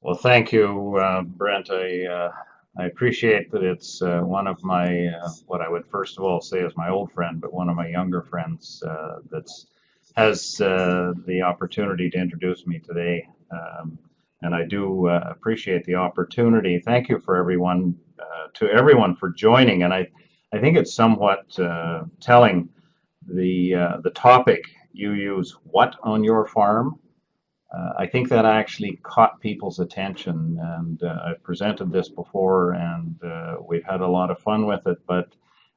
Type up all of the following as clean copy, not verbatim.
Well, thank you, Brent. I appreciate that it's one of my, what I would first of all say is my old friend, but one of my younger friends that's has the opportunity to introduce me today. And I do appreciate the opportunity. Thank you for to everyone for joining. And I think it's somewhat telling the topic you use, what on your farm? I think that actually caught people's attention, and I've presented this before, and we've had a lot of fun with it. But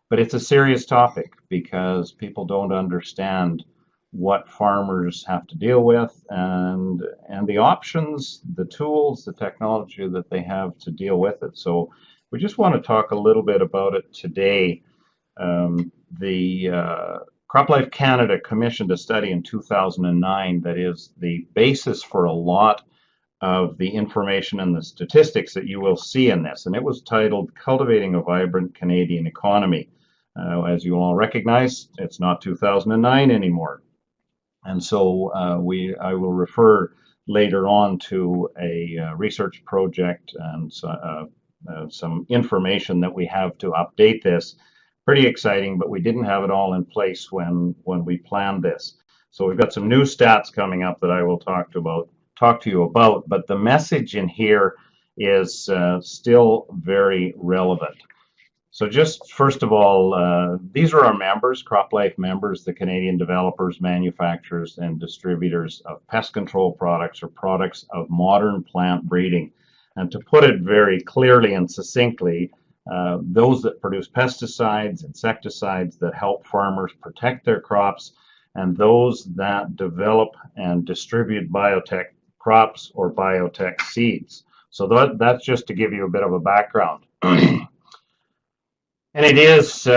it's a serious topic because people don't understand what farmers have to deal with, and the options, the tools, the technology that they have to deal with it. So we just want to talk a little bit about it today. The CropLife Canada commissioned a study in 2009 that is the basis for a lot of the information and the statistics that you will see in this. And it was titled Cultivating a Vibrant Canadian Economy. As you all recognize, it's not 2009 anymore. And so I will refer later on to a research project and some information that we have to update this. Pretty exciting, but we didn't have it all in place when we planned this. So we've got some new stats coming up that I will talk to you about. But the message in here is still very relevant. So just first of all, these are our members, CropLife members, the Canadian developers, manufacturers, and distributors of pest control products or products of modern plant breeding. And to put it very clearly and succinctly, those that produce pesticides, insecticides that help farmers protect their crops, and those that develop and distribute biotech crops or biotech seeds. So that's just to give you a bit of a background. And it is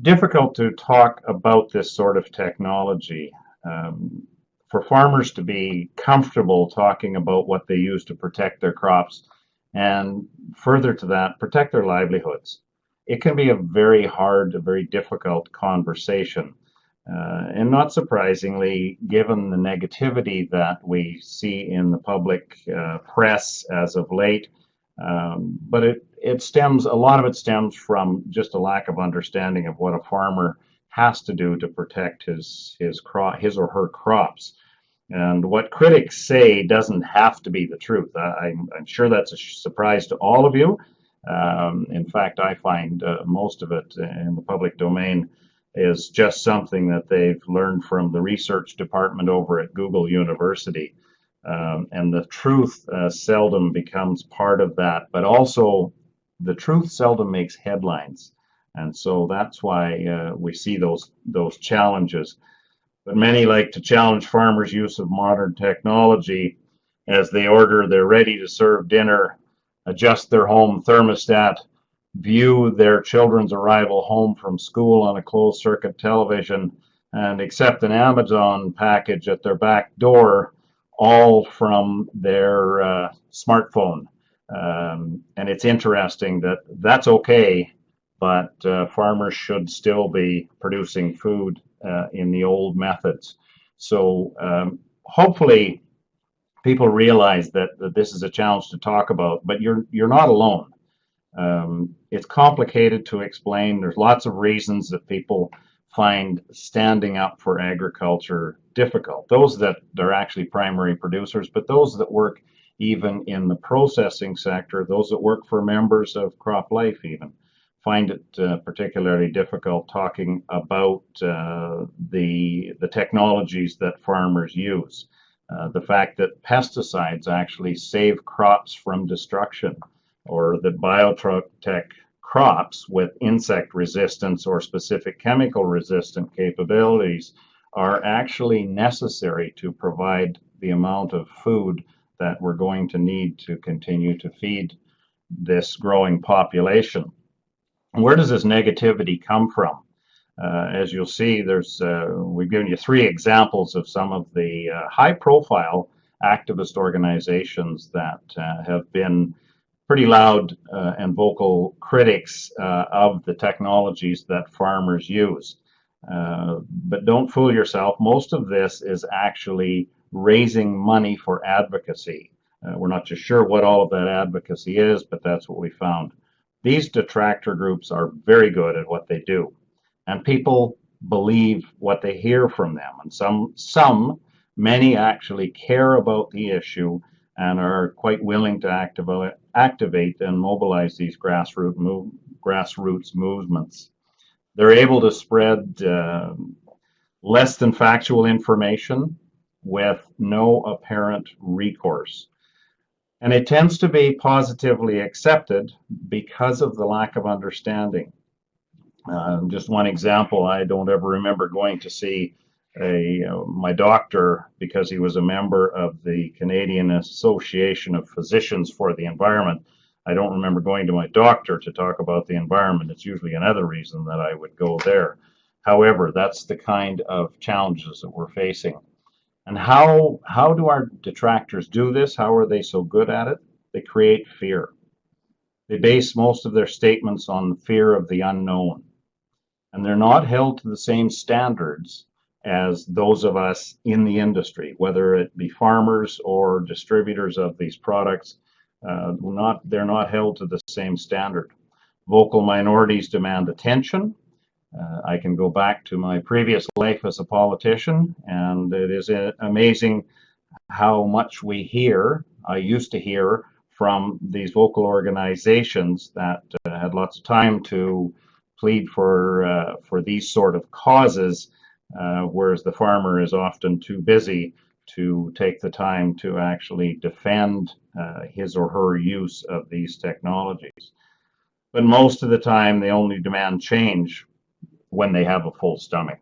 difficult to talk about this sort of technology. For farmers to be comfortable talking about what they use to protect their crops, and further to that, protect their livelihoods. It can be a very hard, a very difficult conversation. And not surprisingly, given the negativity that we see in the public press as of late, but a lot of it stems from just a lack of understanding of what a farmer has to do to protect his or her crops. And what critics say doesn't have to be the truth. I'm sure that's a surprise to all of you. In fact, I find most of it in the public domain is just something that they've learned from the research department over at Google University. And the truth seldom becomes part of that, but also the truth seldom makes headlines. And so that's why we see those challenges. But many like to challenge farmers' use of modern technology as they order their ready-to-serve dinner, adjust their home thermostat, view their children's arrival home from school on a closed-circuit television, and accept an Amazon package at their back door, all from their smartphone. And it's interesting that that's okay, but farmers should still be producing food in the old methods. So hopefully people realize that this is a challenge to talk about, but you're not alone. It's complicated to explain. There's lots of reasons that people find standing up for agriculture difficult. Those that are actually primary producers, but those that work even in the processing sector, those that work for members of CropLife even, find it particularly difficult talking about the technologies that farmers use. The fact that pesticides actually save crops from destruction, or that biotech crops with insect resistance or specific chemical resistant capabilities are actually necessary to provide the amount of food that we're going to need to continue to feed this growing population. Where does this negativity come from? As you'll see, we've given you three examples of some of the high-profile activist organizations that have been pretty loud and vocal critics of the technologies that farmers use. But don't fool yourself, most of this is actually raising money for advocacy. We're not just sure what all of that advocacy is, but that's what we found. These detractor groups are very good at what they do, and people believe what they hear from them. And many actually care about the issue and are quite willing to activate and mobilize these grassroots movements. They're able to spread less than factual information with no apparent recourse. And it tends to be positively accepted because of the lack of understanding. Just one example, I don't ever remember going to see my doctor because he was a member of the Canadian Association of Physicians for the Environment. I don't remember going to my doctor to talk about the environment. It's usually another reason that I would go there. However, that's the kind of challenges that we're facing. And how do our detractors do this? How are they so good at it? They create fear. They base most of their statements on the fear of the unknown. And they're not held to the same standards as those of us in the industry, whether it be farmers or distributors of these products. They're not held to the same standard. Vocal minorities demand attention. I can go back to my previous life as a politician, and it is amazing how much I used to hear from these vocal organizations that had lots of time to plead for these sort of causes, whereas the farmer is often too busy to take the time to actually defend his or her use of these technologies. But most of the time, they only demand change when they have a full stomach.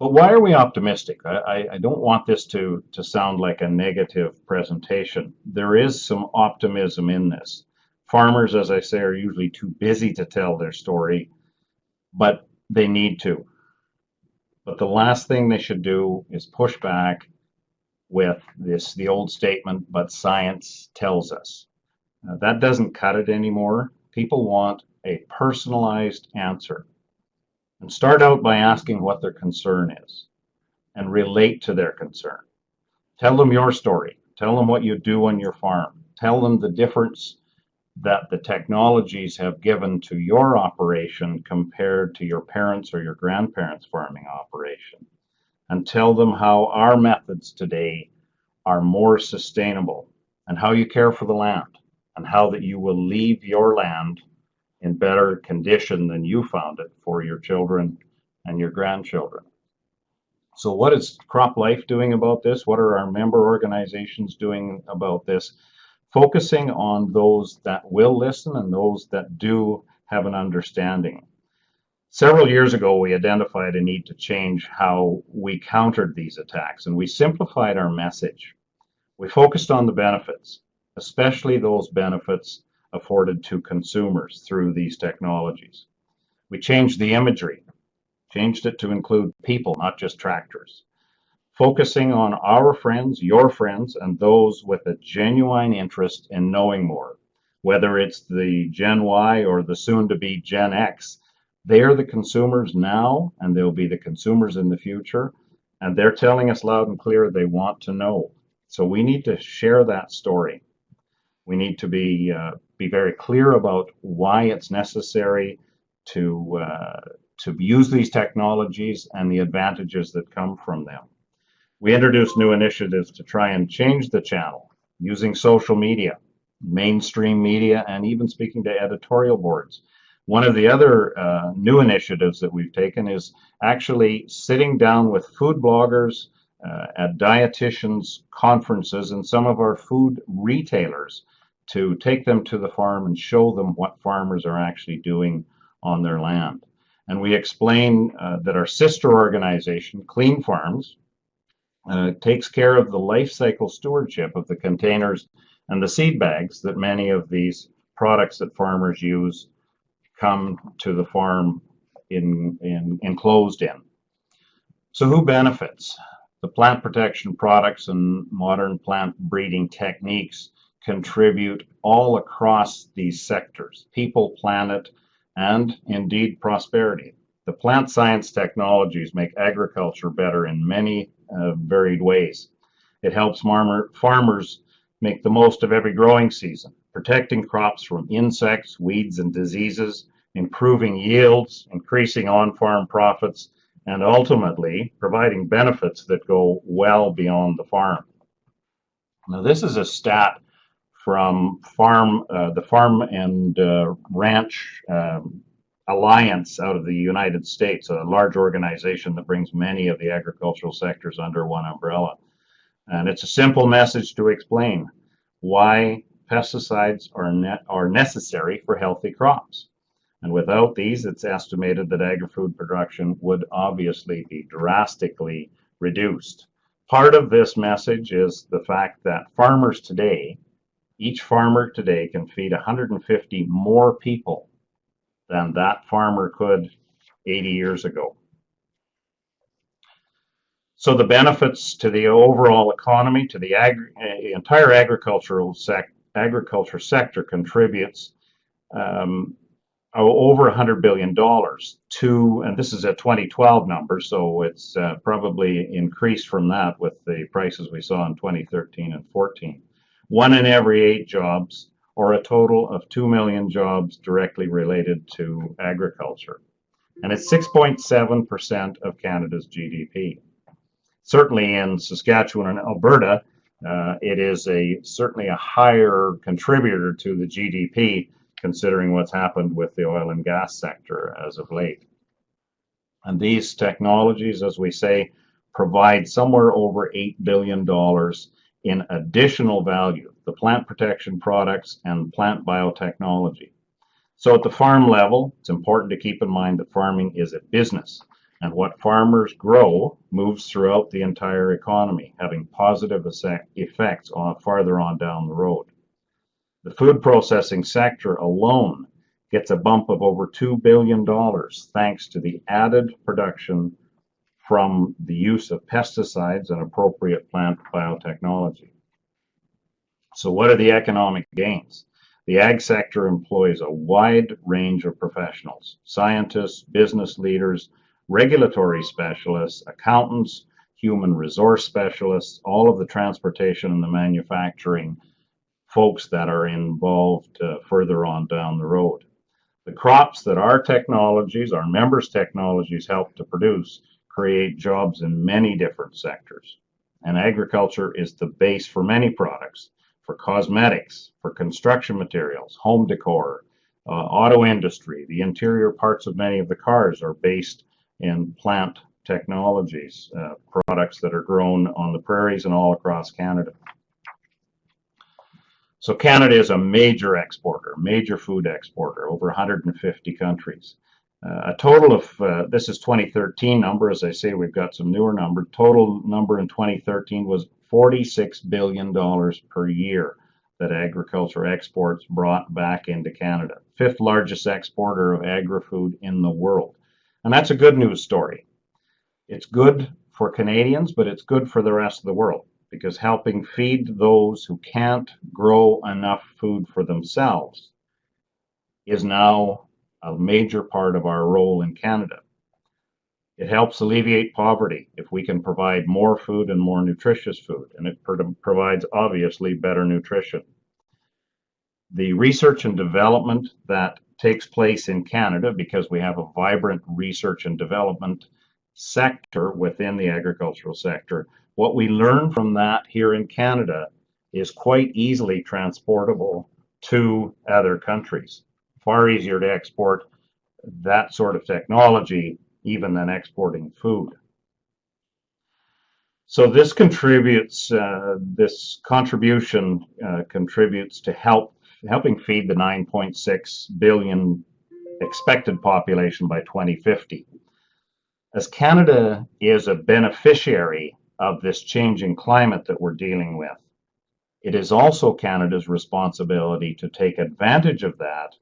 But why are we optimistic? I don't want this to sound like a negative presentation. There is some optimism in this. Farmers, as I say, are usually too busy to tell their story, but they need to. But the last thing they should do is push back with the old statement, but science tells us. That doesn't cut it anymore. People want a personalized answer. And start out by asking what their concern is and relate to their concern. Tell them your story. Tell them what you do on your farm. Tell them the difference that the technologies have given to your operation compared to your parents' or your grandparents' farming operation. And tell them how our methods today are more sustainable, and how you care for the land, and how that you will leave your land in better condition than you found it for your children and your grandchildren. So what is CropLife doing about this? What are our member organizations doing about this? Focusing on those that will listen and those that do have an understanding. Several years ago, we identified a need to change how we countered these attacks, and we simplified our message. We focused on the benefits, especially those benefits afforded to consumers through these technologies. We changed the imagery, changed it to include people, not just tractors, focusing on our friends, your friends, and those with a genuine interest in knowing more. Whether it's the Gen Y or the soon-to-be Gen X, they are the consumers now, and they'll be the consumers in the future, and they're telling us loud and clear they want to know. So we need to share that story. We need to be very clear about why it's necessary to use these technologies and the advantages that come from them. We introduced new initiatives to try and change the channel using social media, mainstream media, and even speaking to editorial boards. One of the other new initiatives that we've taken is actually sitting down with food bloggers at dietitians conferences and some of our food retailers to take them to the farm and show them what farmers are actually doing on their land. And we explain that our sister organization, Clean Farms, takes care of the life cycle stewardship of the containers and the seed bags that many of these products that farmers use come to the farm enclosed in. So who benefits? The plant protection products and modern plant breeding techniques contribute all across these sectors: people, planet, and indeed prosperity. The plant science technologies make agriculture better in many varied ways. It helps farmers make the most of every growing season, protecting crops from insects, weeds, and diseases, improving yields, increasing on-farm profits, and ultimately providing benefits that go well beyond the farm. Now, this is a stat from the Farm and Ranch Alliance out of the United States, a large organization that brings many of the agricultural sectors under one umbrella. And it's a simple message to explain why pesticides are necessary for healthy crops. And without these, it's estimated that agri-food production would obviously be drastically reduced. Part of this message is the fact that each farmer today can feed 150 more people than that farmer could 80 years ago. So the benefits to the overall economy, to the entire agriculture sector contributes over $100 billion to, and this is a 2012 number, so it's probably increased from that with the prices we saw in 2013 and 14. 1 in every 8 jobs, or a total of 2 million jobs directly related to agriculture. And it's 6.7% of Canada's GDP. Certainly in Saskatchewan and Alberta, it is certainly a higher contributor to the GDP, considering what's happened with the oil and gas sector as of late. And these technologies, as we say, provide somewhere over $8 billion in additional value, the plant protection products and plant biotechnology. So at the farm level, it's important to keep in mind that farming is a business, and what farmers grow moves throughout the entire economy, having positive effects farther on down the road. The food processing sector alone gets a bump of over $2 billion thanks to the added production from the use of pesticides and appropriate plant biotechnology. So what are the economic gains? The ag sector employs a wide range of professionals: scientists, business leaders, regulatory specialists, accountants, human resource specialists, all of the transportation and the manufacturing folks that are involved further on down the road. The crops that our members' technologies help to produce create jobs in many different sectors. And agriculture is the base for many products, for cosmetics, for construction materials, home decor, auto industry. The interior parts of many of the cars are based in plant technologies, products that are grown on the prairies and all across Canada. So Canada is a major food exporter, over 150 countries. A total of, this is 2013 number, as I say, we've got some newer number. Total number in 2013 was $46 billion per year that agriculture exports brought back into Canada. 5th largest exporter of agri-food in the world. And that's a good news story. It's good for Canadians, but it's good for the rest of the world, because helping feed those who can't grow enough food for themselves is now a major part of our role in Canada. It helps alleviate poverty if we can provide more food and more nutritious food, and it provides obviously better nutrition. The research and development that takes place in Canada, because we have a vibrant research and development sector within the agricultural sector, what we learn from that here in Canada is quite easily transportable to other countries. Far easier to export that sort of technology even than exporting food. So this contribution contributes to helping feed the 9.6 billion expected population by 2050. As Canada is a beneficiary of this changing climate that we're dealing with, it is also Canada's responsibility to take advantage of that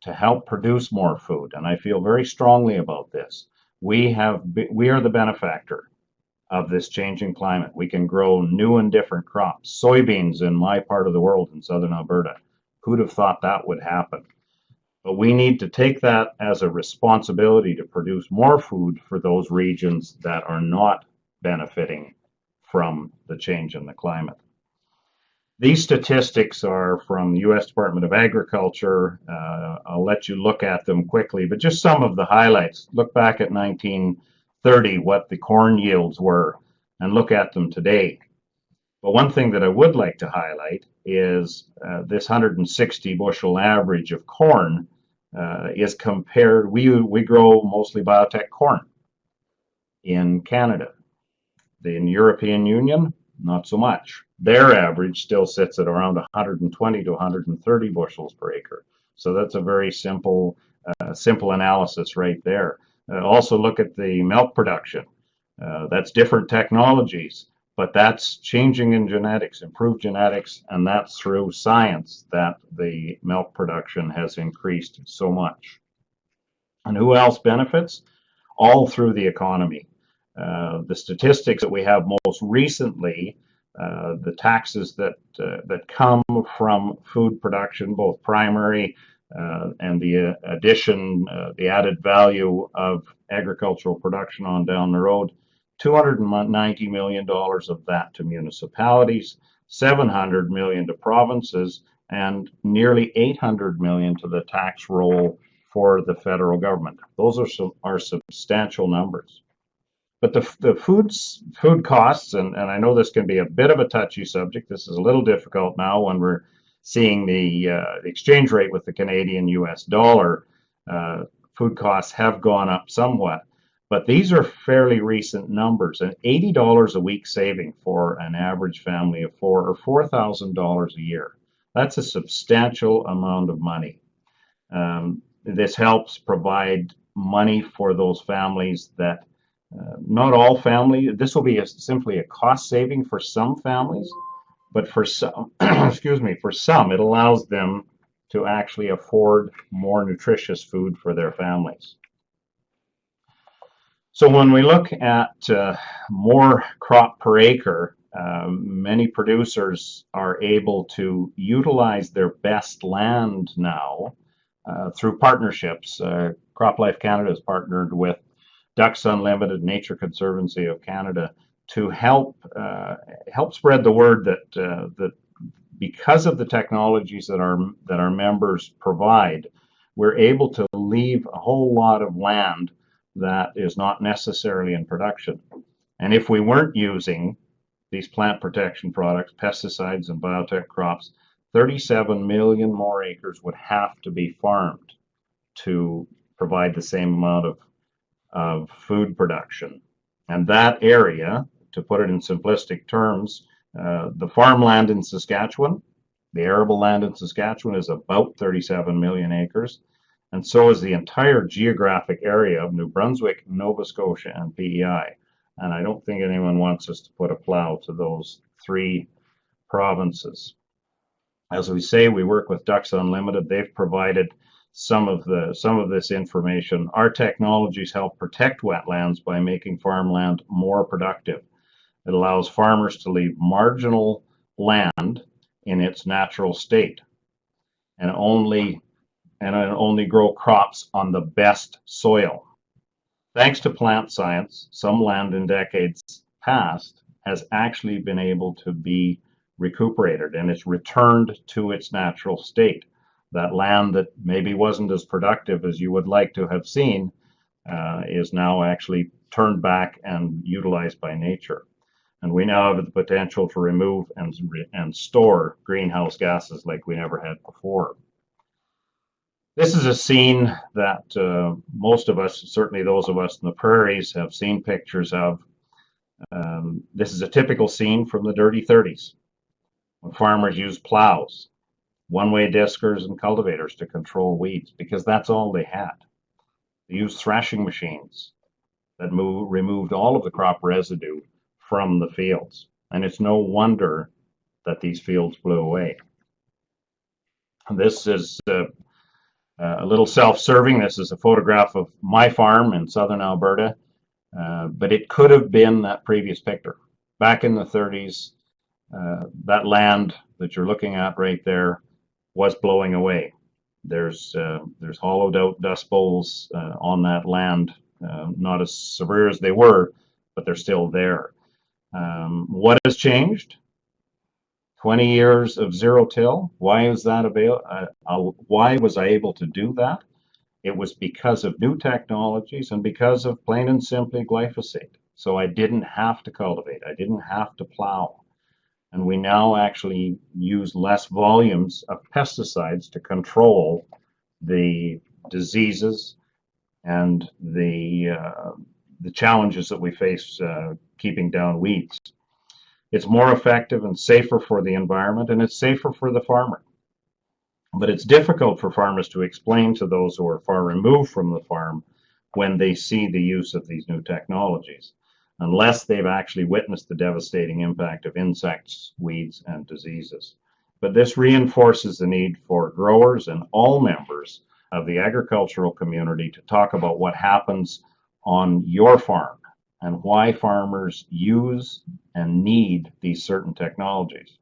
to help produce more food. And I feel very strongly about this. We are the benefactor of this changing climate. We can grow new and different crops. Soybeans in my part of the world, in southern Alberta. Who'd have thought that would happen? But we need to take that as a responsibility to produce more food for those regions that are not benefiting from the change in the climate. These statistics are from the U.S. Department of Agriculture. I'll let you look at them quickly, but just some of the highlights. Look back at 1930, what the corn yields were, and look at them today. But one thing that I would like to highlight is this 160 bushel average of corn is compared. We grow mostly biotech corn in Canada. In the European Union, not so much. Their average still sits at around 120 to 130 bushels per acre. So that's a very simple analysis right there. Also look at the milk production. That's different technologies, but that's changing in genetics, improved genetics, and that's through science that the milk production has increased so much. And who else benefits? All through the economy. The statistics that we have most recently, the taxes that come from food production, both primary and the addition, the added value of agricultural production on down the road, $290 million of that to municipalities, $700 million to provinces, and nearly $800 million to the tax roll for the federal government. Those are substantial numbers. But the food costs, and I know this can be a bit of a touchy subject. This is a little difficult now when we're seeing the exchange rate with the Canadian US dollar. Food costs have gone up somewhat, but these are fairly recent numbers. And $80 a week saving for an average family of four, or $4,000 a year. That's a substantial amount of money. This helps provide money for those families that not all families. This will be simply a cost saving for some families, but for some, for some, it allows them to actually afford more nutritious food for their families. So when we look at more crop per acre, many producers are able to utilize their best land now through partnerships. CropLife Canada has partnered with Ducks Unlimited, Nature Conservancy of Canada, to help spread the word that because of the technologies that our members provide, we're able to leave a whole lot of land that is not necessarily in production. And if we weren't using these plant protection products, pesticides and biotech crops, 37 million more acres would have to be farmed to provide the same amount of food production. And that area, to put it in simplistic terms, the farmland in Saskatchewan, the arable land in Saskatchewan is about 37 million acres, and so is the entire geographic area of New Brunswick, Nova Scotia, and PEI. And I don't think anyone wants us to put a plow to those three provinces. As we say, we work with Ducks Unlimited. They've provided some of this information. Our technologies help protect wetlands by making farmland more productive. It allows farmers to leave marginal land in its natural state and only grow crops on the best soil. Thanks to plant science, some land in decades past has actually been able to be recuperated, and it's returned to its natural state. That land that maybe wasn't as productive as you would like to have seen is now actually turned back and utilized by nature. And we now have the potential to remove and store greenhouse gases like we never had before. This is a scene that most of us, certainly those of us in the prairies, have seen pictures of. This is a typical scene from the dirty 30s, when farmers used plows, one-way diskers, and cultivators to control weeds, because that's all they had. They used thrashing machines that removed all of the crop residue from the fields. And it's no wonder that these fields blew away. This is a little self-serving. This is a photograph of my farm in southern Alberta, but it could have been that previous picture. Back in the 30s, that land that you're looking at right there was blowing away. There's hollowed out dust bowls on that land, not as severe as they were, but they're still there. What has changed? 20 years of zero-till. Why is that why was I able to do that? It was because of new technologies and because of plain and simply glyphosate. So I didn't have to cultivate. I didn't have to plow. And we now actually use less volumes of pesticides to control the diseases and the challenges that we face keeping down weeds. It's more effective and safer for the environment, and it's safer for the farmer. But it's difficult for farmers to explain to those who are far removed from the farm when they see the use of these new technologies, unless they've actually witnessed the devastating impact of insects, weeds, and diseases. But this reinforces the need for growers and all members of the agricultural community to talk about what happens on your farm and why farmers use and need these certain technologies.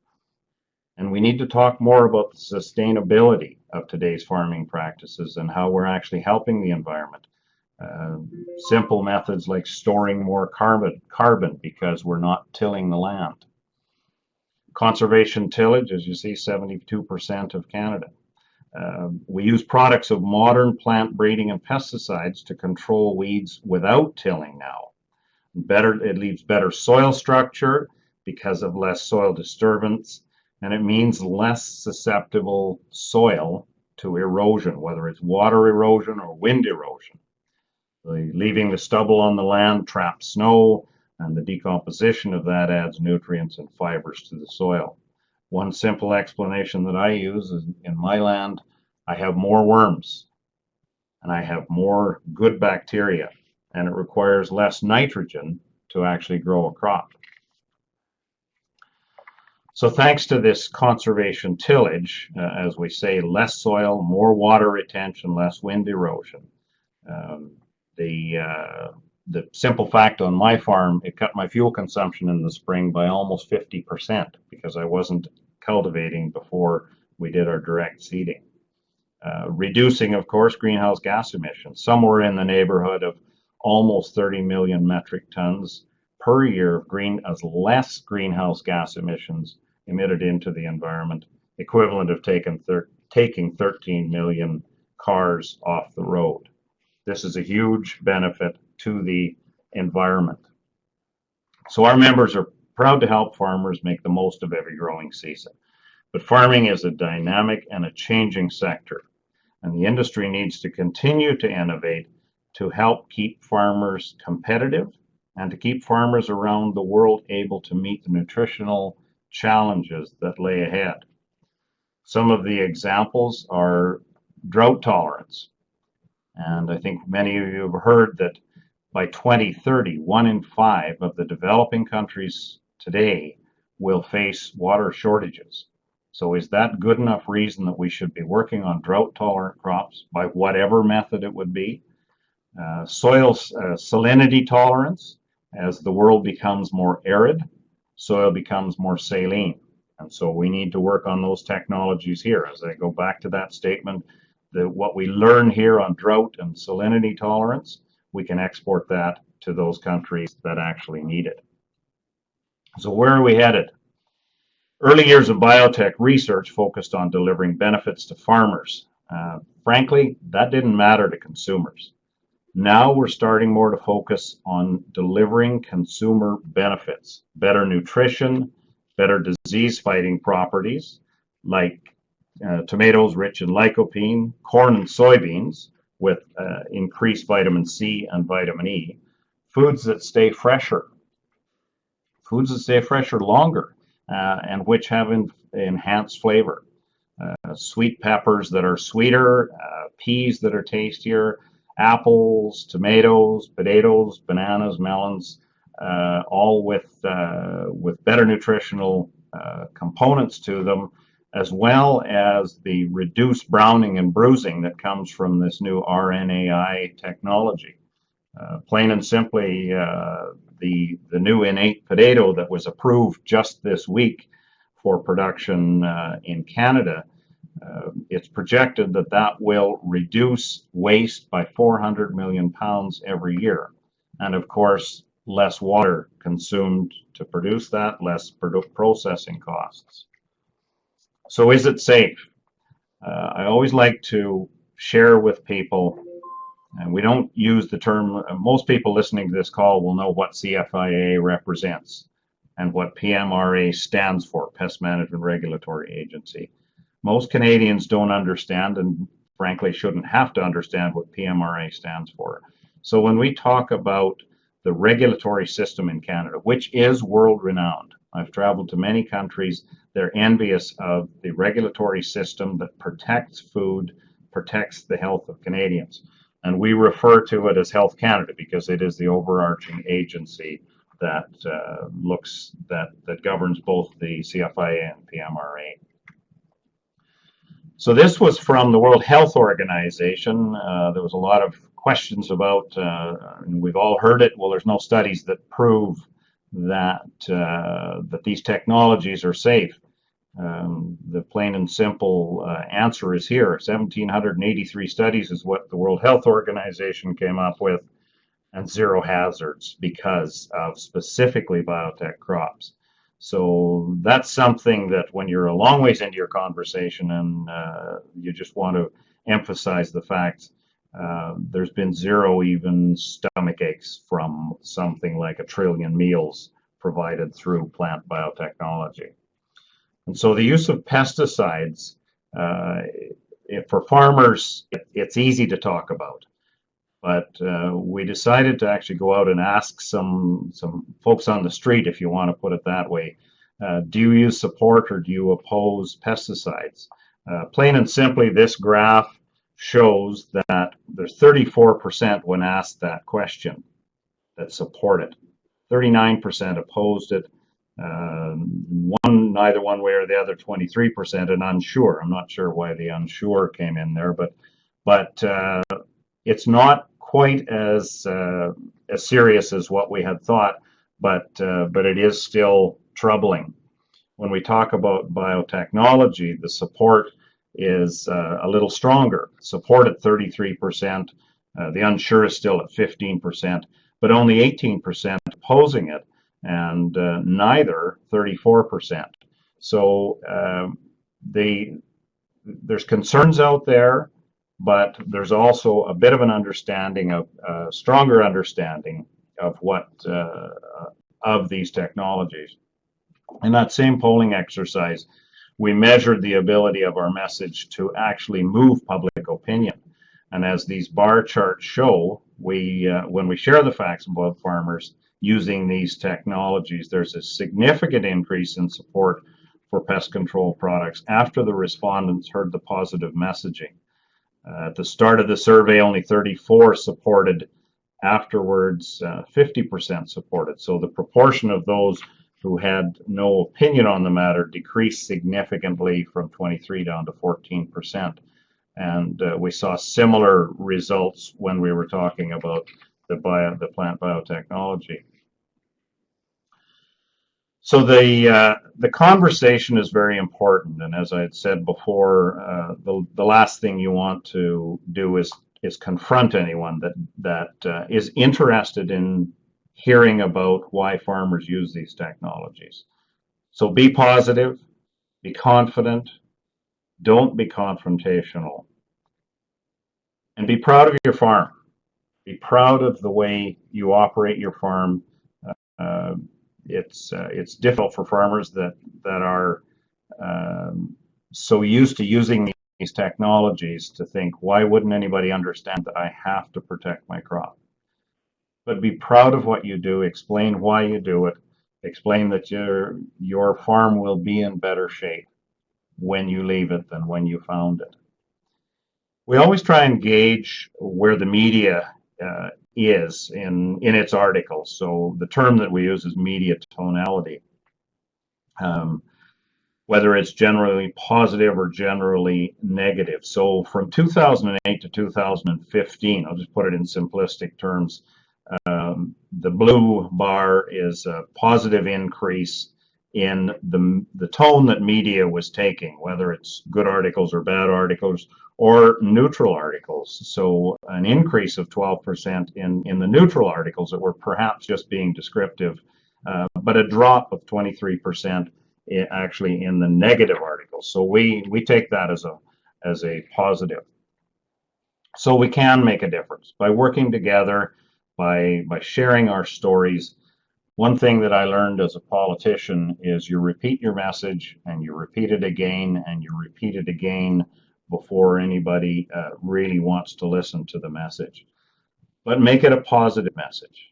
And we need to talk more about the sustainability of today's farming practices and how we're actually helping the environment. Simple methods like storing more carbon because we're not tilling the land. Conservation tillage, as you see, 72% of Canada. We use products of modern plant breeding and pesticides to control weeds without tilling now. It leaves better soil structure because of less soil disturbance, and it means less susceptible soil to erosion, whether it's water erosion or wind erosion. Leaving the stubble on the land traps snow, and the decomposition of that adds nutrients and fibers to the soil. One simple explanation that I use is in my land, I have more worms and I have more good bacteria, and it requires less nitrogen to actually grow a crop. So thanks to this conservation tillage, as we say, less soil, more water retention, less wind erosion. The simple fact on my farm, it cut my fuel consumption in the spring by almost 50% because I wasn't cultivating before we did our direct seeding. Reducing, of course, greenhouse gas emissions, somewhere in the neighborhood of almost 30 million metric tons per year of less greenhouse gas emissions emitted into the environment, equivalent of taking 13 million cars off the road. This is a huge benefit to the environment. So our members are proud to help farmers make the most of every growing season. But farming is a dynamic and a changing sector, and the industry needs to continue to innovate to help keep farmers competitive and to keep farmers around the world able to meet the nutritional challenges that lay ahead. Some of the examples are drought tolerance. And I think many of you have heard that by 2030, 1 in 5 of the developing countries today will face water shortages. So is that good enough reason that we should be working on drought-tolerant crops by whatever method it would be? Soil salinity tolerance. As the world becomes more arid, soil becomes more saline. And so we need to work on those technologies here. As I go back to that statement, what we learn here on drought and salinity tolerance, we can export that to those countries that actually need it. So where are we headed? Early years of biotech research focused on delivering benefits to farmers. Frankly, that didn't matter to consumers. Now we're starting more to focus on delivering consumer benefits, better nutrition, better disease-fighting properties, like tomatoes rich in lycopene, corn and soybeans with increased vitamin C and vitamin E, foods that stay fresher longer, and which have enhanced flavor. Sweet peppers that are sweeter, peas that are tastier, apples, tomatoes, potatoes, bananas, melons, all with better nutritional components to them, as well as the reduced browning and bruising that comes from this new RNAi technology. Plain and simply, the new innate potato that was approved just this week for production in Canada, it's projected that that will reduce waste by 400 million pounds every year. And of course, less water consumed to produce that, less processing costs. So is it safe? I always like to share with people, and we don't use the term, most people listening to this call will know what CFIA represents and what PMRA stands for, Pest Management Regulatory Agency. Most Canadians don't understand, and frankly shouldn't have to understand, what PMRA stands for. So when we talk about the regulatory system in Canada, which is world-renowned, I've traveled to many countries, they're envious of the regulatory system that protects food, protects the health of Canadians. And we refer to it as Health Canada because it is the overarching agency that that governs both the CFIA and PMRA. So this was from the World Health Organization. There was a lot of questions about, and we've all heard it, well, there's no studies that prove that these technologies are safe. The plain and simple answer is here. 1,783 studies is what the World Health Organization came up with, and zero hazards because of specifically biotech crops. So that's something that when you're a long ways into your conversation and you just want to emphasize the fact there's been zero even stomach aches from something like 1 trillion meals provided through plant biotechnology. And so the use of pesticides, for farmers, it's easy to talk about. But we decided to actually go out and ask some folks on the street, if you want to put it that way, do you use support or do you oppose pesticides? Plain and simply, this graph shows that there's 34% when asked that question that support it. 39% opposed it. Neither one way or the other, 23%, and unsure. I'm not sure why the unsure came in there, but it's not quite as serious as what we had thought, but it is still troubling. When we talk about biotechnology, the support is a little stronger. Support at 33%, the unsure is still at 15%, but only 18% opposing it, and neither 34%. So there's concerns out there, but there's also a bit of an understanding of stronger understanding of what of these technologies. In that same polling exercise, we measured the ability of our message to actually move public opinion. And as these bar charts show, when we share the facts about farmers using these technologies, there's a significant increase in support for pest control products after the respondents heard the positive messaging. At the start of the survey, only 34 supported. Afterwards, 50% supported. So the proportion of those who had no opinion on the matter decreased significantly from 23 down to 14%. And we saw similar results when we were talking about the plant biotechnology. So the conversation is very important, and as I had said before, the last thing you want to do is confront anyone that is interested in hearing about why farmers use these technologies. So be positive, be confident, don't be confrontational, and be proud of your farm. Be proud of the way you operate your farm. It's difficult for farmers that are so used to using these technologies to think, why wouldn't anybody understand that I have to protect my crop? But be proud of what you do, explain why you do it, explain that your farm will be in better shape when you leave it than when you found it. We always try and gauge where the media is in its articles. So the term that we use is media tonality. Whether it's generally positive or generally negative. So from 2008 to 2015, I'll just put it in simplistic terms, the blue bar is a positive increase in the tone that media was taking, whether it's good articles or bad articles or neutral articles. So an increase of 12% in the neutral articles that were perhaps just being descriptive, but a drop of 23% actually in the negative articles. So we take that as a positive. So we can make a difference by working together, by sharing our stories. One thing that I learned as a politician is you repeat your message and you repeat it again and you repeat it again before anybody really wants to listen to the message. But make it a positive message.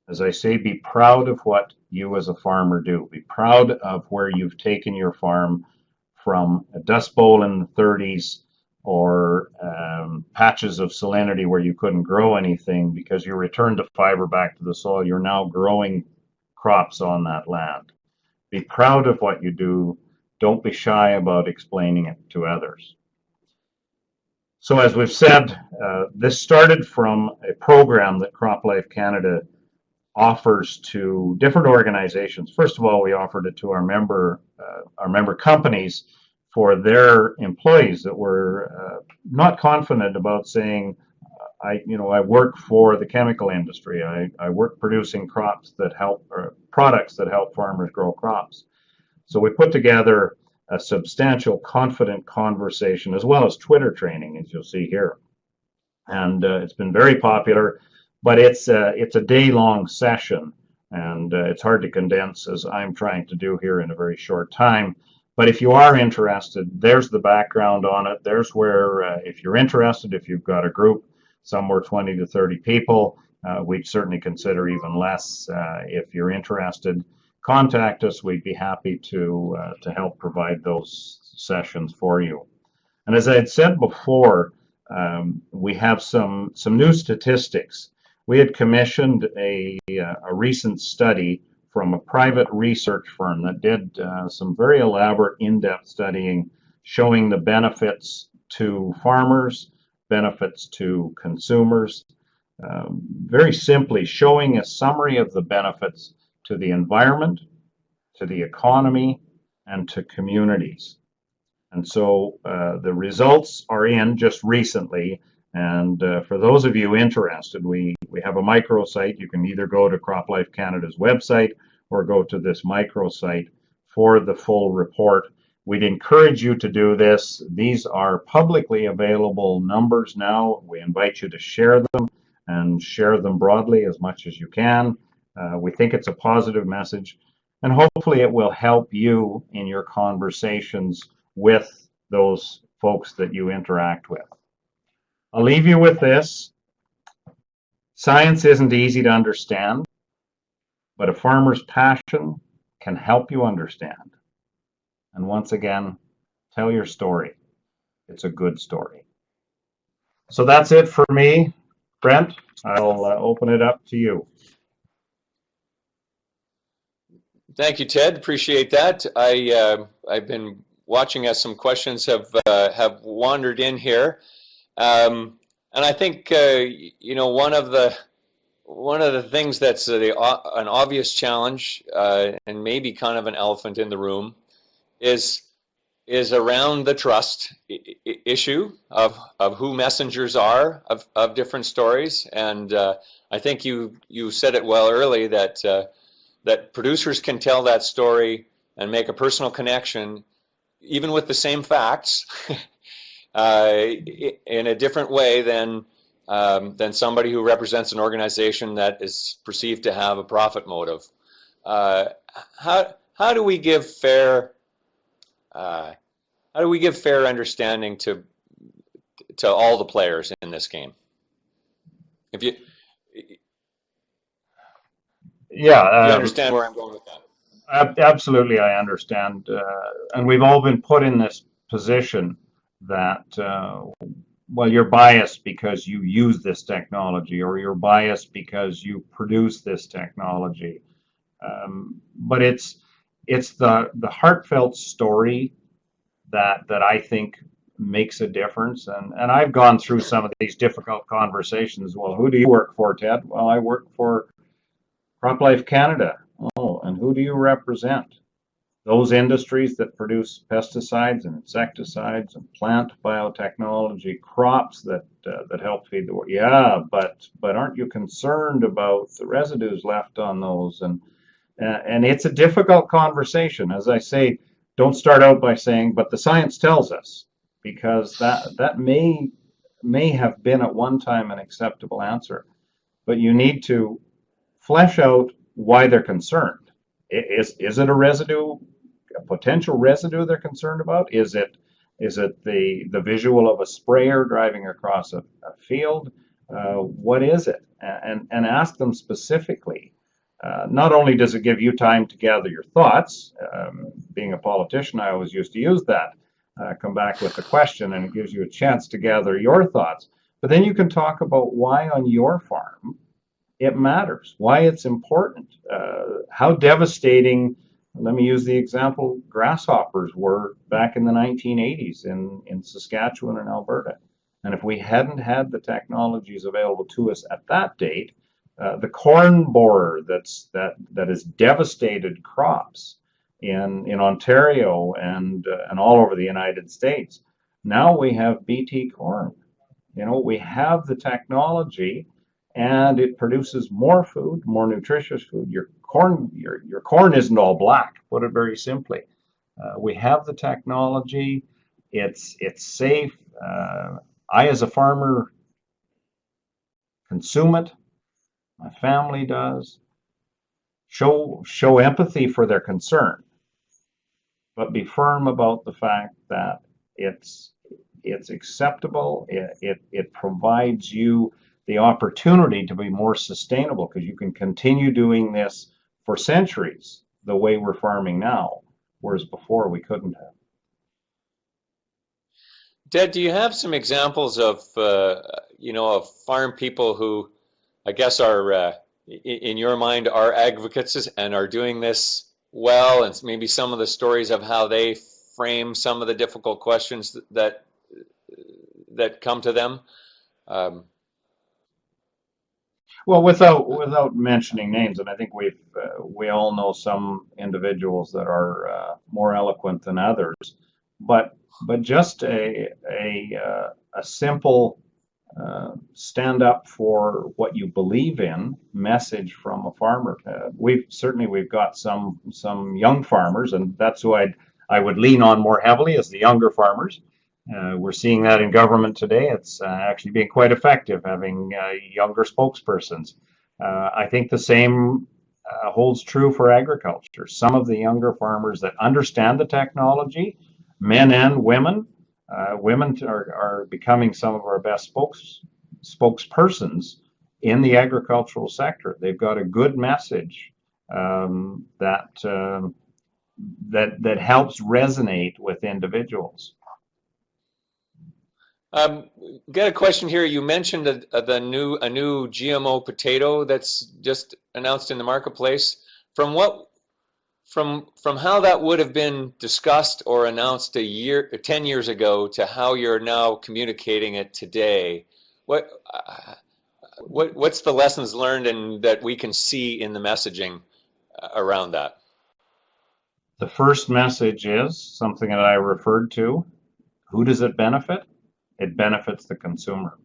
As I say, be proud of what you as a farmer do. Be proud of where you've taken your farm from a dust bowl in the 30s or patches of salinity where you couldn't grow anything because you returned the fiber back to the soil. You're now growing crops on that land. Be proud of what you do. Don't be shy about explaining it to others. So as we've said, this started from a program that CropLife Canada offers to different organizations. First of all, we offered it to our member companies for their employees that were not confident about saying, I work for the chemical industry. I work producing crops that help, or products that help farmers grow crops. So we put together a substantial, confident conversation as well as Twitter training, as you'll see here. And it's been very popular, but it's a day-long session, and it's hard to condense as I'm trying to do here in a very short time. But if you are interested, there's the background on it. There's where, if you're interested, if you've got a group, somewhere 20 to 30 people, we'd certainly consider even less if you're interested. Contact us. We'd be happy to help provide those sessions for you. And as I had said before, we have some new statistics. We had commissioned a recent study from a private research firm that did some very elaborate, in-depth studying showing the benefits to farmers, benefits to consumers, very simply showing a summary of the benefits to the environment, to the economy, and to communities. And so the results are in just recently. And for those of you interested, we have a microsite. You can either go to CropLife Canada's website or go to this microsite for the full report. We'd encourage you to do this. These are publicly available numbers now. We invite you to share them and share them broadly as much as you can. We think it's a positive message, and hopefully it will help you in your conversations with those folks that you interact with. I'll leave you with this. Science isn't easy to understand, but a farmer's passion can help you understand. And once again, tell your story. It's a good story. So that's it for me. Brent, I'll open it up to you. Thank you, Ted. Appreciate that. I've been watching as some questions have wandered in here. And I think one of the things that's an obvious challenge and maybe kind of an elephant in the room is around the trust issue of who messengers are of different stories. And I think you said it well early that producers can tell that story and make a personal connection even with the same facts in a different way than somebody who represents an organization that is perceived to have a profit motive. How do we give fair understanding to all the players in this game? If you you understand where I'm going with that. Absolutely, I understand. And we've all been put in this position that, well, you're biased because you use this technology, or you're biased because you produce this technology. But it's the heartfelt story that I think makes a difference. And I've gone through some of these difficult conversations. Well, who do you work for, Ted? Well, I work for CropLife Canada. Oh, and who do you represent? those industries that produce pesticides and insecticides and plant biotechnology, crops that help feed the world. Yeah, but aren't you concerned about the residues left on those? And it's a difficult conversation. As I say, don't start out by saying, but the science tells us, because that may have been at one time an acceptable answer, but you need to flesh out why they're concerned. Is it a residue, a potential residue they're concerned about? Is it the visual of a sprayer driving across a field? What is it? And ask them specifically. Not only does it give you time to gather your thoughts, being a politician, I always used to use that. Come back with a question, and it gives you a chance to gather your thoughts. But then you can talk about why on your farm it matters, why it's important, how devastating. Let me use the example grasshoppers were back in the 1980s in Saskatchewan and Alberta. And if we hadn't had the technologies available to us at that date, the corn borer that has devastated crops in Ontario and all over the United States. Now we have BT corn. We have the technology, and it produces more food, more nutritious food. Your corn isn't all black, put it very simply. We have the technology. It's safe. I, as a farmer, consume it. My family does. Show empathy for their concern, but be firm about the fact that it's acceptable. It provides you the opportunity to be more sustainable, because you can continue doing this for centuries the way we're farming now, whereas before we couldn't have. Ted, do you have some examples of of farm people who, I guess, are in your mind are advocates and are doing this well, and maybe some of the stories of how they frame some of the difficult questions that come to them? Well, without mentioning names, and I think we all know some individuals that are more eloquent than others, but just a simple stand up for what you believe in message from a farmer. We've got some young farmers, and that's who I would lean on more heavily, as the younger farmers. We're seeing that in government today. It's actually being quite effective, having younger spokespersons. I think the same holds true for agriculture. Some of the younger farmers that understand the technology, men and women, women are becoming some of our best spokespersons in the agricultural sector. They've got a good message that helps resonate with individuals. Got a question here. You mentioned a new GMO potato that's just announced in the marketplace. From how that would have been discussed or announced 10 years ago to how you're now communicating it today, what's the lessons learned and that we can see in the messaging around that? The first message is something that I referred to. Who does it benefit? It benefits the consumer.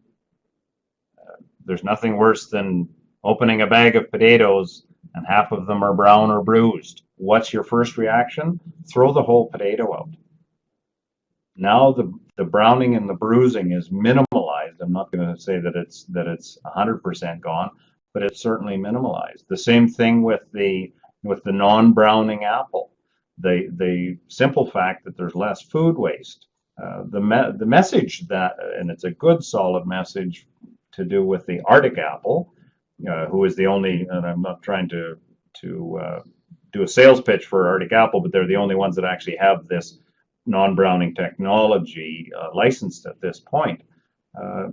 There's nothing worse than opening a bag of potatoes and half of them are brown or bruised. What's your first reaction? Throw the whole potato out. Now the browning and the bruising is minimalized. I'm not going to say that it's 100% gone, but it's certainly minimalized. The same thing with the non-browning apple. The simple fact that there's less food waste. The message that, and it's a good solid message to do with the Arctic apple, who is the only, and I'm not trying to do a sales pitch for Arctic apple, but they're the only ones that actually have this non-browning technology licensed at this point.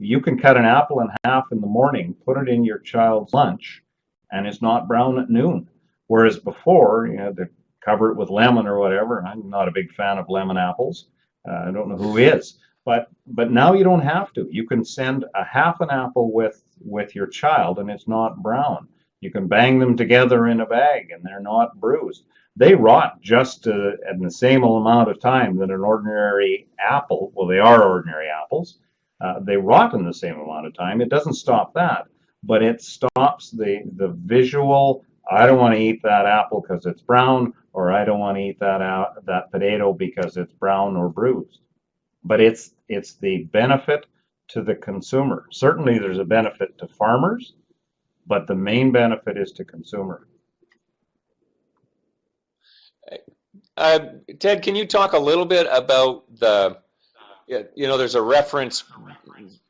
You can cut an apple in half in the morning, put it in your child's lunch, and it's not brown at noon. Whereas before, you had to cover it with lemon or whatever. I'm not a big fan of lemon apples. I don't know who is, but now you don't have to. You can send a half an apple with your child, and it's not brown. You can bang them together in a bag, and they're not bruised. they rot just in the same amount of time that an ordinary apple, well, they are ordinary apples, they rot in the same amount of time. It doesn't stop that, but it stops the visual, I don't want to eat that apple because it's brown, or I don't want to eat that potato because it's brown or bruised. But it's the benefit to the consumer. Certainly there's a benefit to farmers, but the main benefit is to consumer. Ted, can you talk a little bit about there's a reference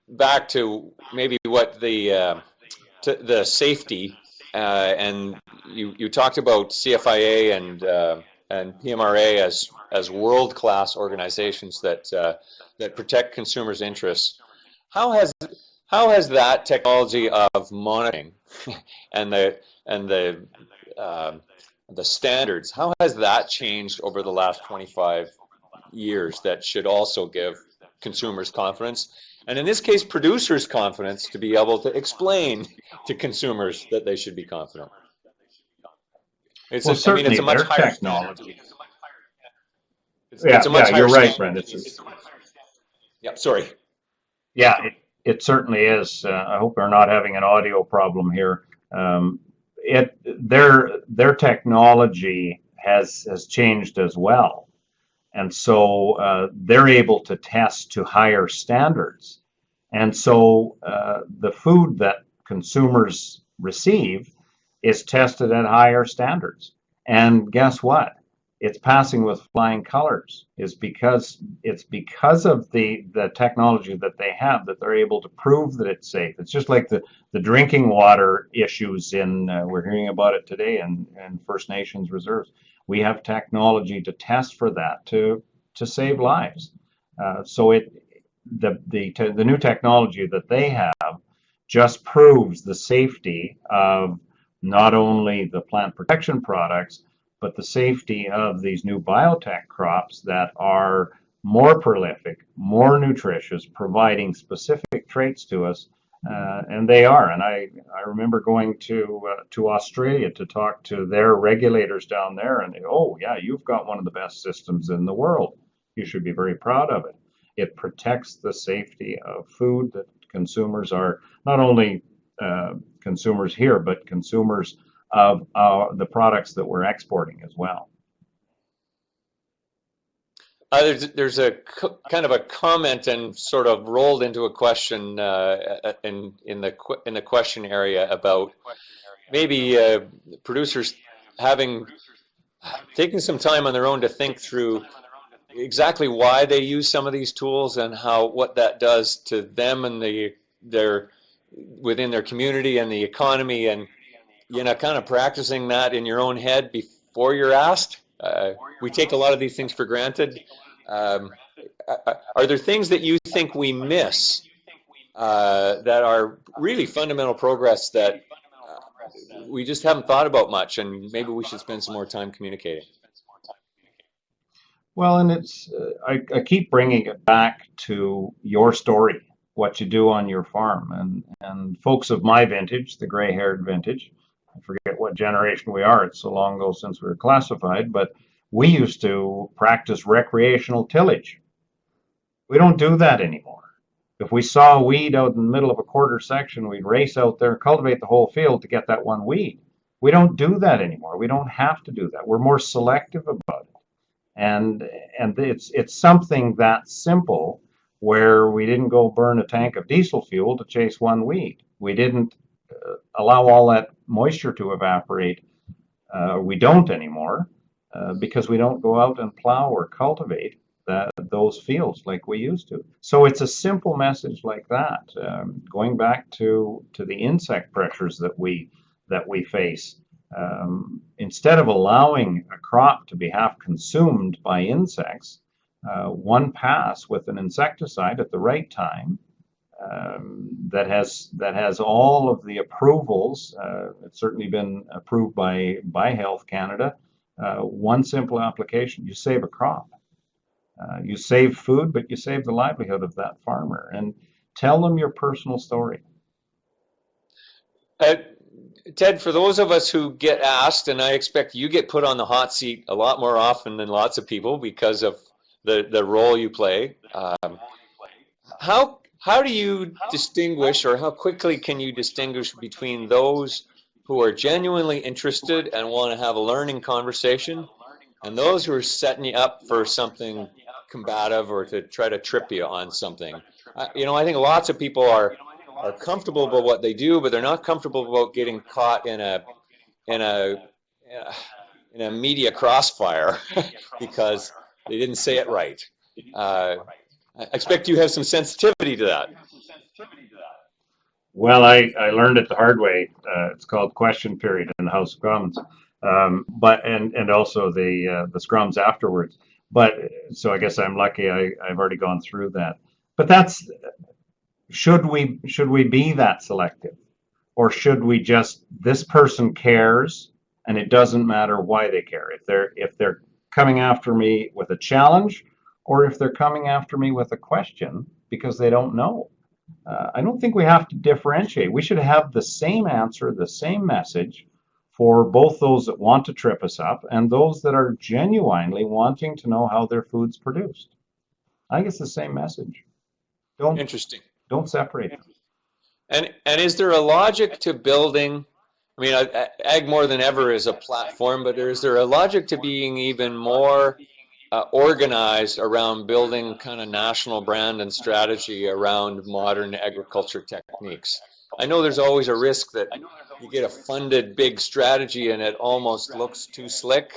back to maybe what the safety, and you talked about CFIA and PMRA as world-class organizations that protect consumers' interests. How has that technology of monitoring and the standards, how has that changed over the last 25 years that should also give consumers confidence? And in this case, producers confidence to be able to explain to consumers that they should be confident. It's a much higher technology. You're right, Brent. Yeah, sorry. Yeah, it certainly is. I hope we're not having an audio problem here. Their technology has changed as well, and so they're able to test to higher standards, and so the food that consumers receive is tested at higher standards. And guess what? It's passing with flying colors. It's because of the technology that they have that they're able to prove that it's safe. It's just like the drinking water issues we're hearing about it today in First Nations reserves. We have technology to test for that to save lives. So the new technology that they have just proves the safety of not only the plant protection products, but the safety of these new biotech crops that are more prolific, more nutritious, providing specific traits to us, and they are. And I remember going to Australia to talk to their regulators down there, and they, oh yeah, you've got one of the best systems in the world. You should be very proud of it. It protects the safety of food that consumers are not only consumers here, but consumers of the products that we're exporting as well. There's a kind of a comment and sort of rolled into a question in the question area about maybe producers taking some time on their own to think through exactly why they use some of these tools and what that does to them and within their community and the economy, and kind of practicing that in your own head before you're asked. We take a lot of these things for granted. Are there things that you think we miss that are really fundamental progress that we just haven't thought about much, and maybe we should spend some more time communicating? Well, and it's I keep bringing it back to your story, what you do on your farm, and folks of my vintage, the gray-haired vintage, I forget what generation we are. It's so long ago since we were classified, but we used to practice recreational tillage. We don't do that anymore. If we saw a weed out in the middle of a quarter section, we'd race out there, cultivate the whole field to get that one weed. We don't do that anymore. We don't have to do that. We're more selective about it. And it's something that simple, where we didn't go burn a tank of diesel fuel to chase one weed. We didn't allow all that moisture to evaporate. We don't anymore because we don't go out and plow or cultivate those fields like we used to. So it's a simple message like that. Going back to the insect pressures that we face. Instead of allowing a crop to be half consumed by insects, one pass with an insecticide at the right time that has all of the approvals. It's certainly been approved by Health Canada. One simple application, you save a crop. You save food, but you save the livelihood of that farmer. And tell them your personal story. Ted, for those of us who get asked, and I expect you get put on the hot seat a lot more often than lots of people because of the role you play, how do you distinguish, or how quickly can you distinguish between those who are genuinely interested and want to have a learning conversation, and those who are setting you up for something combative or to try to trip you on something? I think lots of people are comfortable about what they do, but they're not comfortable about getting caught in a in a media crossfire because they didn't say it right. I expect you have some sensitivity to that. Well, I learned it the hard way. It's called question period in the House of Commons, but and also the scrums afterwards. But so I guess I'm lucky. I've already gone through that. But that's should we be that selective, or should we just, this person cares and it doesn't matter why they care, if they're coming after me with a challenge, or if they're coming after me with a question because they don't know. I don't think we have to differentiate. We should have the same answer, the same message for both those that want to trip us up and those that are genuinely wanting to know how their food's produced. I think it's the same message. Don't Interesting. don't separate them. And is there a logic to building? I mean, Ag more than ever is a platform, but is there a logic to being even more organized around building kind of national brand and strategy around modern agriculture techniques? I know there's always a risk that you get a funded big strategy and it almost looks too slick.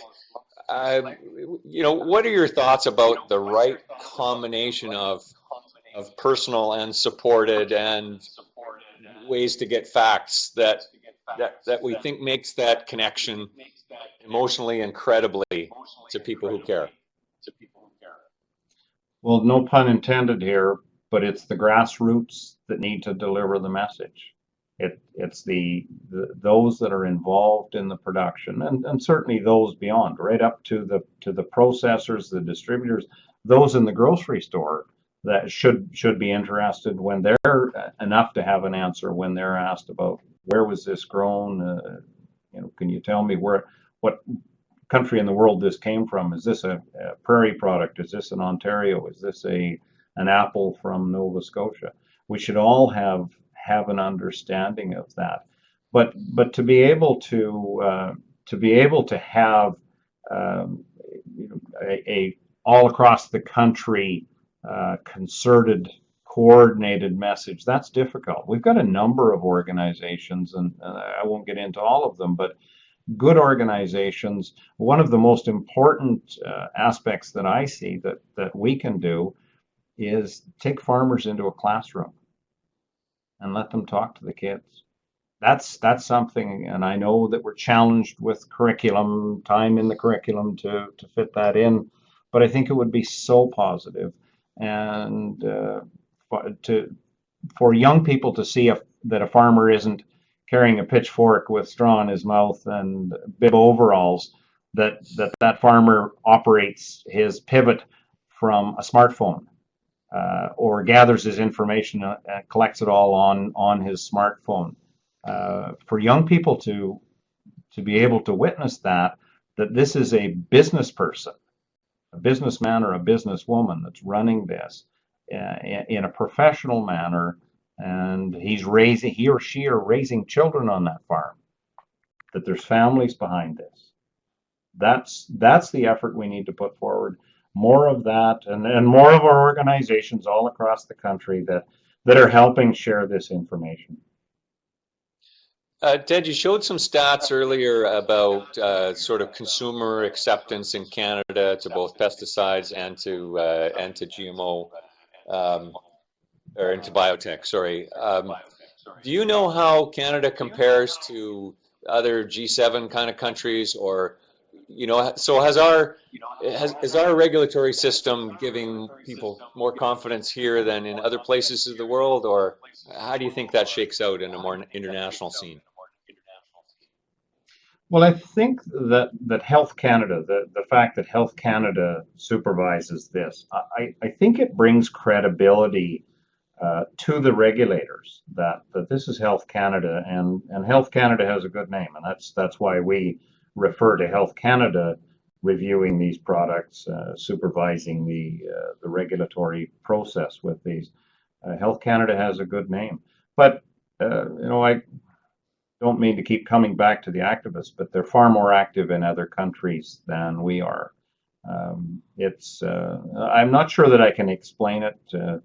What are your thoughts about the right combination of personal and supported and ways to get facts that we think makes that connection emotionally and credibly to people who care? Well, no pun intended here, but it's the grassroots that need to deliver the message. It's those that are involved in the production, and certainly those beyond, right up to the processors, the distributors, those in the grocery store that should be interested when they're enough to have an answer when they're asked about where was this grown. Can you tell me what country in the world this came from? Is this a prairie product? Is this in Ontario? Is this an apple from Nova Scotia? We should all have an understanding of that. But to be able to have a all across the country concerted, coordinated message, that's difficult. We've got a number of organizations, and I won't get into all of them, but good organizations. One of the most important aspects that I see that we can do is take farmers into a classroom and let them talk to the kids. That's something, and I know that we're challenged with curriculum, time in the curriculum to fit that in, but I think it would be so positive, and for young people to see that a farmer isn't carrying a pitchfork with straw in his mouth and bib overalls, that farmer operates his pivot from a smartphone, or gathers his information and collects it all on his smartphone. For young people to be able to witness that this is a business person, a businessman or a businesswoman that's running this in a professional manner, and he or she are raising children on that farm, that there's families behind this. That's the effort we need to put forward. More of that, and more of our organizations all across the country that are helping share this information. Ted, you showed some stats earlier about sort of consumer acceptance in Canada to both pesticides and to GMO, or into biotech. Sorry. Do you know how Canada compares to other G7 kind of countries, or so is our regulatory system giving people more confidence here than in other places of the world, or how do you think that shakes out in a more international scene? Well, I think that Health Canada, the fact that Health Canada supervises this, I think it brings credibility to the regulators that this is Health Canada, and Health Canada has a good name, and that's why we refer to Health Canada reviewing these products, supervising the regulatory process with these. Health Canada has a good name, but I don't mean to keep coming back to the activists, but they're far more active in other countries than we are. I'm not sure that I can explain it.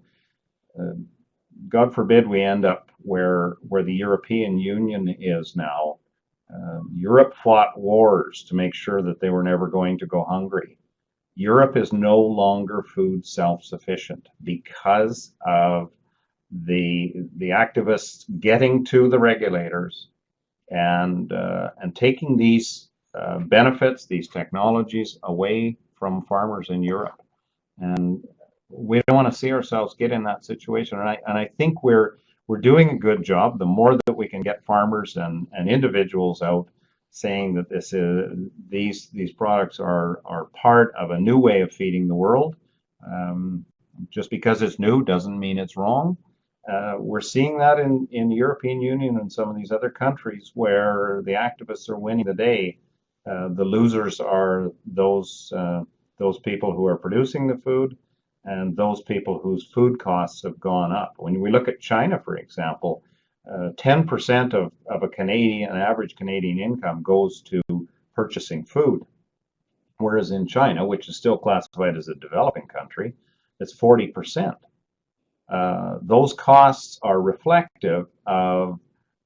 God forbid we end up where the European Union is now. Europe fought wars to make sure that they were never going to go hungry. Europe is no longer food self-sufficient because of the activists getting to the regulators and taking these benefits, these technologies away from farmers in Europe. And we don't want to see ourselves get in that situation. And I think we're doing a good job. The more that we can get farmers and individuals out saying that these products are part of a new way of feeding the world. Just because it's new doesn't mean it's wrong. We're seeing that in the European Union and some of these other countries where the activists are winning the day. The losers are those people who are producing the food and those people whose food costs have gone up. When we look at China, for example, 10% of an average Canadian income goes to purchasing food. Whereas in China, which is still classified as a developing country, it's 40%. Those costs are reflective of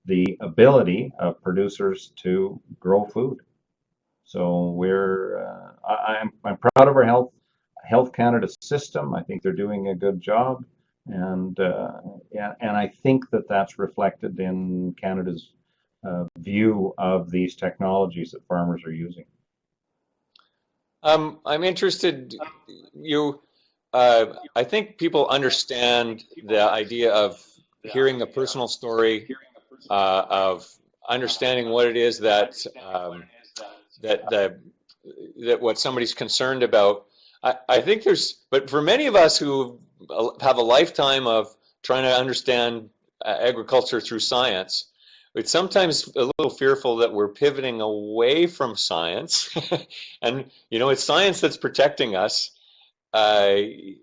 the ability of producers to grow food. So I'm proud of our Health Canada system. I think they're doing a good job, and I think that that's reflected in Canada's view of these technologies that farmers are using. I'm interested. I think people understand the idea of hearing a personal story, of understanding what it is that what somebody's concerned about. I think but for many of us who have a lifetime of trying to understand agriculture through science, it's sometimes a little fearful that we're pivoting away from science, and it's science that's protecting us. I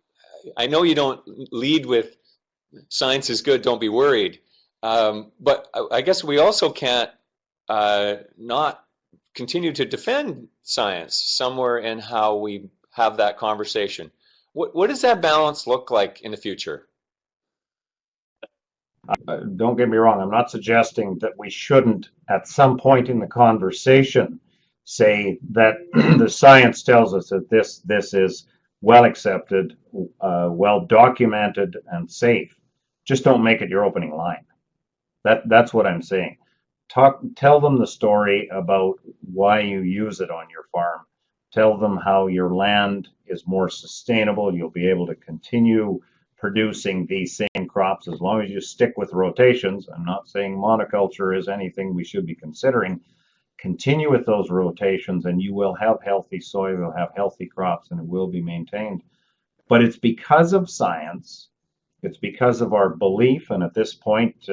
know you don't lead with science is good, don't be worried, but I guess we also can't not continue to defend science somewhere in how we have that conversation. What does that balance look like in the future? Don't get me wrong, I'm not suggesting that we shouldn't at some point in the conversation say that the science tells us that this is well accepted, well documented, and safe. Just don't make it your opening line. That's what I'm saying. Tell them the story about why you use it on your farm. Tell them how your land is more sustainable. You'll be able to continue producing these same crops as long as you stick with rotations. I'm not saying monoculture is anything we should be considering. Continue with those rotations and you will have healthy soil, you'll have healthy crops, and it will be maintained. But it's because of science, it's because of our belief, and at this point,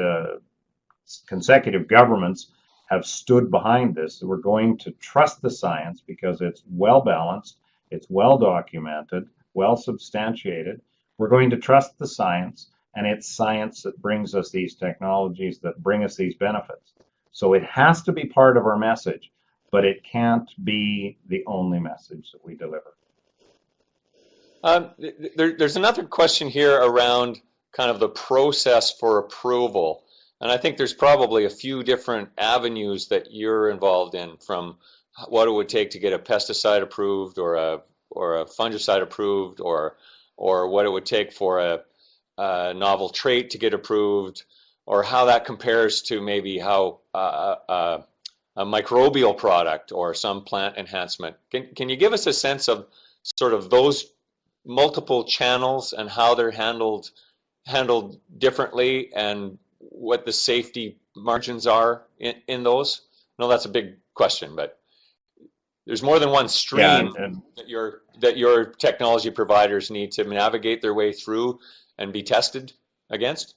consecutive governments have stood behind this. We're going to trust the science because it's well balanced, it's well documented, well substantiated. We're going to trust the science, and it's science that brings us these technologies that bring us these benefits. So it has to be part of our message, but it can't be the only message that we deliver. There's another question here around kind of the process for approval. And I think there's probably a few different avenues that you're involved in, from what it would take to get a pesticide approved or a fungicide approved, or what it would take for a novel trait to get approved, or how that compares to maybe how a microbial product or some plant enhancement. Can you give us a sense of sort of those multiple channels and how they're handled differently, and what the safety margins are in those? I know that's a big question, but there's more than one stream that your technology providers need to navigate their way through and be tested. against?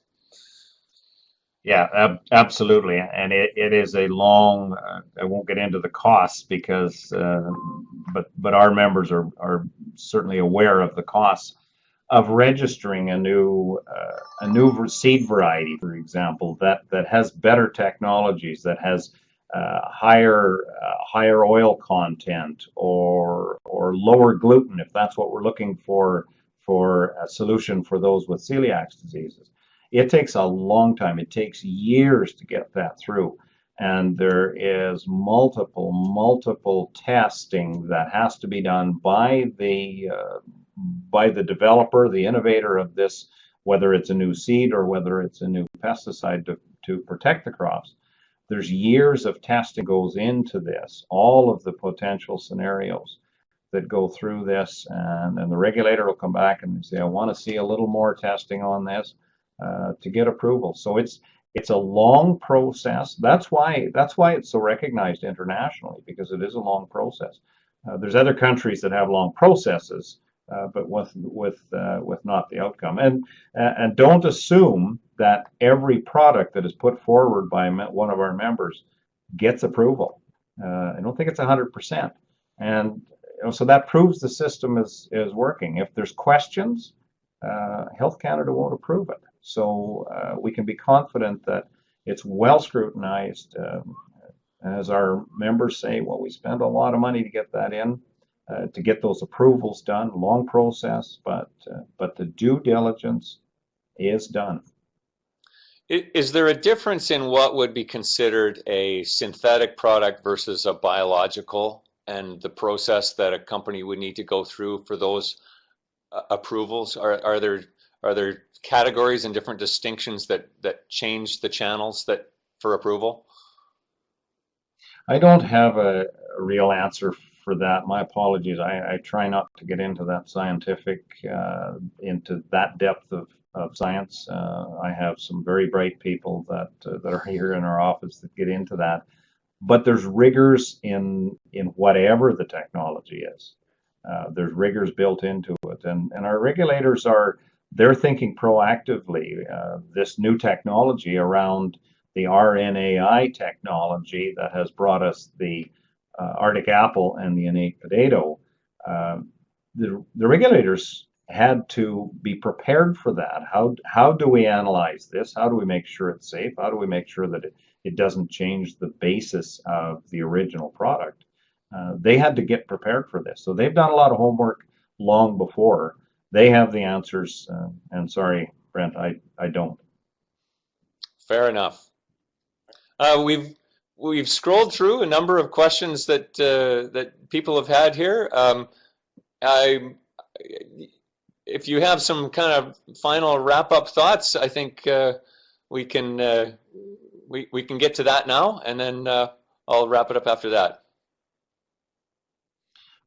Yeah, absolutely. And it is a long, I won't get into the costs because, but our members are certainly aware of the costs of registering a new seed variety, for example, that has better technologies, that has higher oil content or lower gluten, if that's what we're looking for a solution for those with celiac diseases. It takes a long time. It takes years to get that through. And there is multiple testing that has to be done by the developer, the innovator of this, whether it's a new seed or whether it's a new pesticide to protect the crops. There's years of testing goes into this, all of the potential scenarios that go through this, and the regulator will come back and say, I want to see a little more testing on this to get approval. So it's a long process. That's why it's so recognized internationally, because it is a long process. There's other countries that have long processes, but with not the outcome. And don't assume that every product that is put forward by one of our members gets approval. I don't think it's 100%. And so that proves the system is working. If there's questions, Health Canada won't approve it. So we can be confident that it's well scrutinized. As our members say, well, we spend a lot of money to get that in, to get those approvals done. Long process, but the due diligence is done. Is there a difference in what would be considered a synthetic product versus a biological, and the process that a company would need to go through for those approvals? Are there categories and different distinctions that change the channels that for approval? I don't have a real answer for that. My apologies. I try not to get into that scientific, into that depth of science. I have some very bright people that are here in our office that get into that. But there's rigors in whatever the technology is. There's rigors built into it, and our regulators they're thinking proactively. This new technology around the RNAi technology that has brought us the Arctic apple and the innate potato. The regulators had to be prepared for that. How do we analyze this? How do we make sure it's safe? How do we make sure that it doesn't change the basis of the original product? They had to get prepared for this. So they've done a lot of homework long before. They have the answers. And sorry, Brent, I don't. Fair enough. We've scrolled through a number of questions that that people have had here. If you have some kind of final wrap-up thoughts, I think we can get to that now, and then I'll wrap it up after that.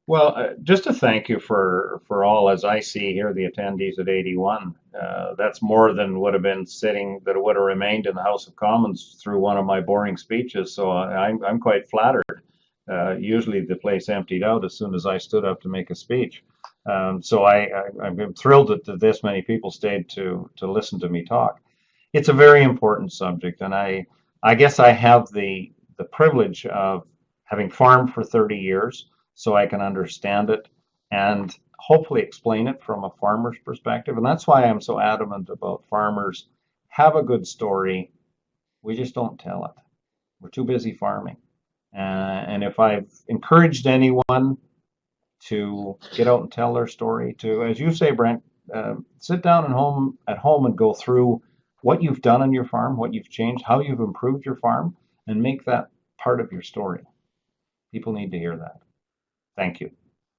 Well, just to thank you for all, as I see here, the attendees at 81. That's more than would have been that would have remained in the House of Commons through one of my boring speeches. So I'm quite flattered. Usually the place emptied out as soon as I stood up to make a speech. So I'm thrilled that this many people stayed to listen to me talk. It's a very important subject, and I guess I have the privilege of having farmed for 30 years, so I can understand it and hopefully explain it from a farmer's perspective. And that's why I'm so adamant about farmers have a good story. We just don't tell it. We're too busy farming. And if I've encouraged anyone to get out and tell their story, to, as you say, Brent, sit down at home and go through what you've done on your farm, what you've changed, how you've improved your farm, and make that part of your story. People need to hear that. Thank you.